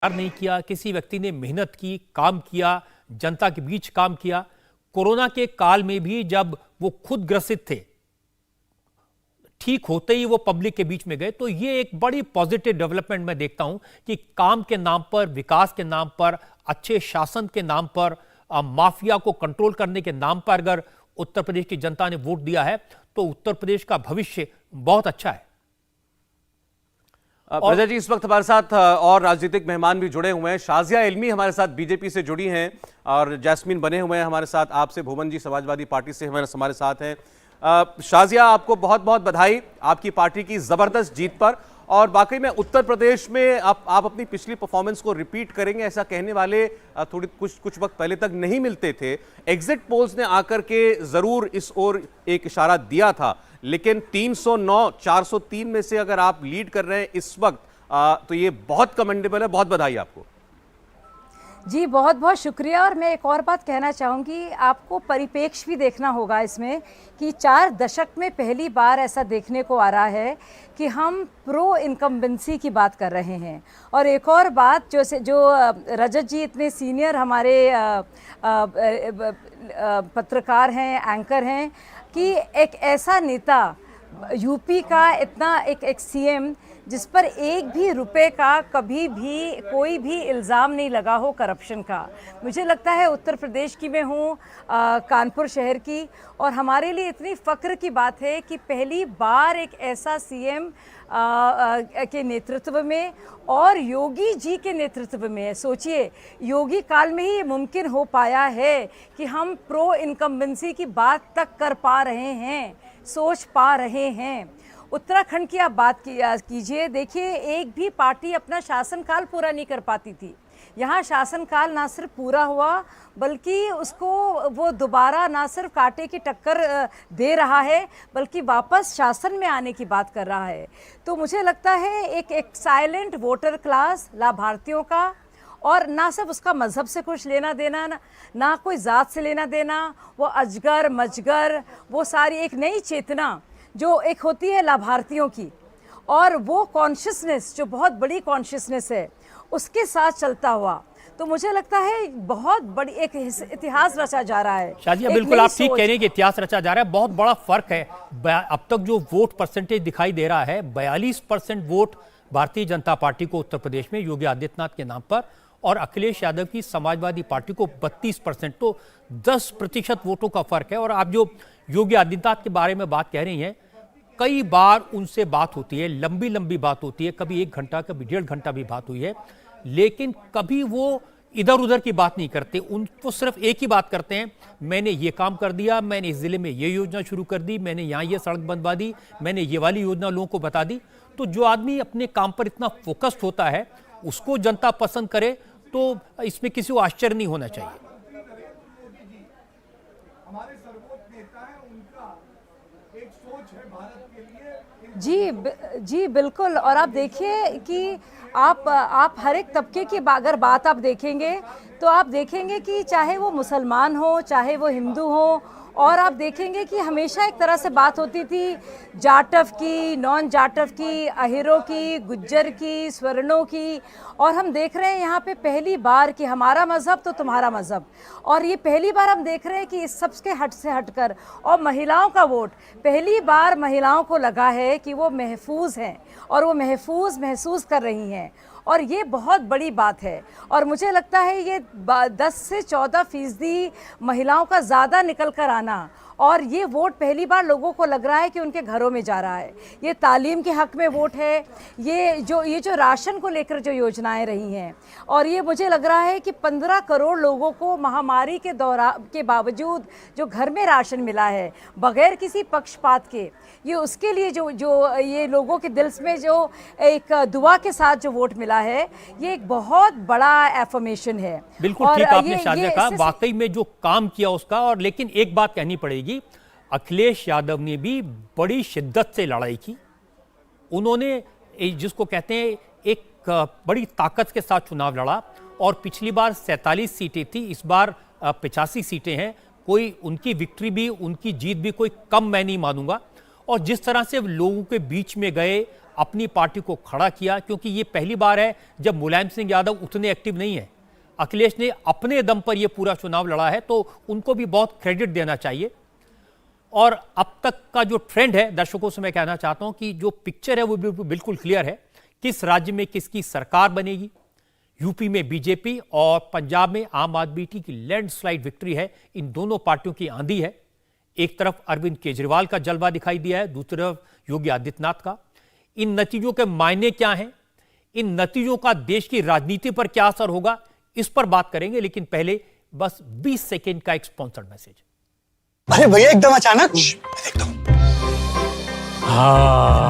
नहीं किया, किसी व्यक्ति ने मेहनत की, काम किया, जनता के बीच काम किया। कोरोना के काल में भी जब वो खुद ग्रसित थे, ठीक होते ही वो पब्लिक के बीच में गए। तो ये एक बड़ी पॉजिटिव डेवलपमेंट मैं देखता हूं कि काम के नाम पर, विकास के नाम पर, अच्छे शासन के नाम पर, माफिया को कंट्रोल करने के नाम पर अगर उत्तर प्रदेश की जनता ने वोट दिया है तो उत्तर प्रदेश का भविष्य बहुत अच्छा है। प्रजा जी, इस वक्त हमारे साथ और राजनीतिक मेहमान भी जुड़े हुए हैं। शाजिया इल्मी हमारे साथ बीजेपी से जुड़ी हैं और जैस्मिन बने हुए हैं हमारे साथ। आपसे भुवन जी समाजवादी पार्टी से हमारे साथ हैं। शाजिया, आपको बहुत बहुत बधाई आपकी पार्टी की जबरदस्त जीत पर। और वाकई में उत्तर प्रदेश में आप अपनी पिछली परफॉर्मेंस को रिपीट करेंगे ऐसा कहने वाले थोड़ी कुछ वक्त पहले तक नहीं मिलते थे। एग्जिट पोल्स ने आकर के जरूर इस ओर एक इशारा दिया था, लेकिन 309 403 में से अगर आप लीड कर रहे हैं इस वक्त, तो ये बहुत कमेंडेबल है। बहुत बधाई आपको। जी बहुत बहुत शुक्रिया। और मैं एक और बात कहना चाहूँगी, आपको परिप्रेक्ष्य भी देखना होगा इसमें कि 4 दशक में पहली बार ऐसा देखने को आ रहा है कि हम प्रो इनकम्बेंसी की बात कर रहे हैं। और एक और बात जो रजत जी इतने सीनियर हमारे पत्रकार हैं, एंकर हैं, कि एक ऐसा नेता यूपी का, इतना एक सीएम जिस पर एक भी रुपए का कभी भी कोई भी इल्ज़ाम नहीं लगा हो करप्शन का। मुझे लगता है उत्तर प्रदेश की मैं हूँ, कानपुर शहर की, और हमारे लिए इतनी फ़ख्र की बात है कि पहली बार एक ऐसा सीएम के नेतृत्व में और योगी जी के नेतृत्व में, सोचिए योगी काल में ही ये मुमकिन हो पाया है कि हम प्रो इनकम्बेंसी की बात तक कर पा रहे हैं, सोच पा रहे हैं। उत्तराखंड की आप बात कीजिए, देखिए एक भी पार्टी अपना शासनकाल पूरा नहीं कर पाती थी। यहाँ शासनकाल ना सिर्फ पूरा हुआ बल्कि उसको वो दोबारा ना सिर्फ कांटे की टक्कर दे रहा है बल्कि वापस शासन में आने की बात कर रहा है। तो मुझे लगता है एक साइलेंट वोटर क्लास लाभार्थियों का, और ना सिर्फ उसका मज़हब से कुछ लेना देना, ना कोई ज़ात से लेना देना, वो अजगर मजगर, वो सारी एक नई चेतना जो एक होती है लाभार्थियों की, और वो कॉन्शियसनेस जो बहुत बड़ी कॉन्शियसनेस है उसके साथ चलता हुआ, तो मुझे लगता है बहुत बड़ी एक इतिहास रचा जा रहा है। शाजिया, बिल्कुल आप ठीक कह रहे हैं कि इतिहास रचा जा रहा है। बहुत बड़ा फर्क है। अब तक जो वोट परसेंटेज दिखाई दे रहा है, 42% वोट भारतीय जनता पार्टी को उत्तर प्रदेश में योगी आदित्यनाथ के नाम पर, और अखिलेश यादव की समाजवादी पार्टी को 32%, तो 10% वोटों का फर्क है। और आप जो योगी आदित्यनाथ के बारे में बात कह रही हैं, कई बार उनसे बात होती है, लंबी लंबी बात होती है, कभी 1 घंटा कभी 1.5 घंटा भी बात हुई है, लेकिन कभी वो इधर उधर की बात नहीं करते। उनको सिर्फ एक ही बात करते हैं, मैंने ये काम कर दिया, मैंने इस जिले में ये योजना शुरू कर दी, मैंने यहाँ ये सड़क बनवा दी, मैंने ये वाली योजना लोगों को बता दी। तो जो आदमी अपने काम पर इतना फोकस्ड होता है उसको जनता पसंद करे, तो इसमें किसी को आश्चर्य नहीं होना चाहिए। जी बिल्कुल। और आप देखिए कि आप हर एक तबके की अगर बात आप देखेंगे तो आप देखेंगे कि चाहे वो मुसलमान हो, चाहे वो हिंदू हो, और आप देखेंगे कि हमेशा एक तरह से बात होती थी जाटव की, नॉन जाटव की, अहिरों की, गुज्जर की, स्वर्णों की। और हम देख रहे हैं यहाँ पे पहली बार कि हमारा मज़हब तो तुम्हारा मज़हब, और ये पहली बार हम देख रहे हैं कि इस सब के हट से हटकर, और महिलाओं का वोट पहली बार महिलाओं को लगा है कि वो महफूज हैं और वो महफूज महसूस कर रही हैं, और ये बहुत बड़ी बात है। और मुझे लगता है ये 10 से 14% महिलाओं का ज़्यादा निकल कर आना, और ये वोट पहली बार लोगों को लग रहा है कि उनके घरों में जा रहा है। ये तालीम के हक में वोट है, ये जो राशन को लेकर जो योजनाएं रही हैं, और ये मुझे लग रहा है कि 15 करोड़ लोगों को महामारी के बावजूद जो घर में राशन मिला है बगैर किसी पक्षपात के, ये उसके लिए जो ये लोगों के दिल में जो एक दुआ के साथ जो वोट मिला है, ये एक बहुत बड़ा एफर्मेशन है। बिल्कुल ठीक आपने शाजिया कहा, वाकई में जो काम किया उसका। और लेकिन एक बात कहनी पड़ेगी, अखिलेश यादव ने भी बड़ी शिद्दत से लड़ाई की। उन्होंने जिसको कहते हैं एक बड़ी ताकत के साथ चुनाव लड़ा, और पिछली बार 47 सीटें थी, इस बार 85 सीटें हैं। कोई उनकी विक्ट्री भी, उनकी जीत भी कोई कम मैं नहीं मानूंगा। और जिस तरह से लोगों के बीच में गए, अपनी पार्टी को खड़ा किया, क्योंकि ये पहली बार है जब मुलायम सिंह यादव उतने एक्टिव नहीं है। अखिलेश ने अपने दम पर यह पूरा चुनाव लड़ा है, तो उनको भी बहुत क्रेडिट देना चाहिए। और अब तक का जो ट्रेंड है, दर्शकों से मैं कहना चाहता हूं कि जो पिक्चर है वो बिल्कुल क्लियर है। किस राज्य में किसकी सरकार बनेगी, यूपी में बीजेपी और पंजाब में आम आदमी की लैंडस्लाइड विक्ट्री है। इन दोनों पार्टियों की आंधी है। एक तरफ अरविंद केजरीवाल का जलवा दिखाई दिया है, दूसरी तरफ योगी आदित्यनाथ का। इन नतीजों के मायने क्या हैं, इन नतीजों का देश की राजनीति पर क्या असर होगा, इस पर बात करेंगे। लेकिन पहले बस 20 सेकेंड का एक स्पॉन्सर्ड मैसेज। अरे भैया एकदम अचानक, मैं देखता हूं। हाँ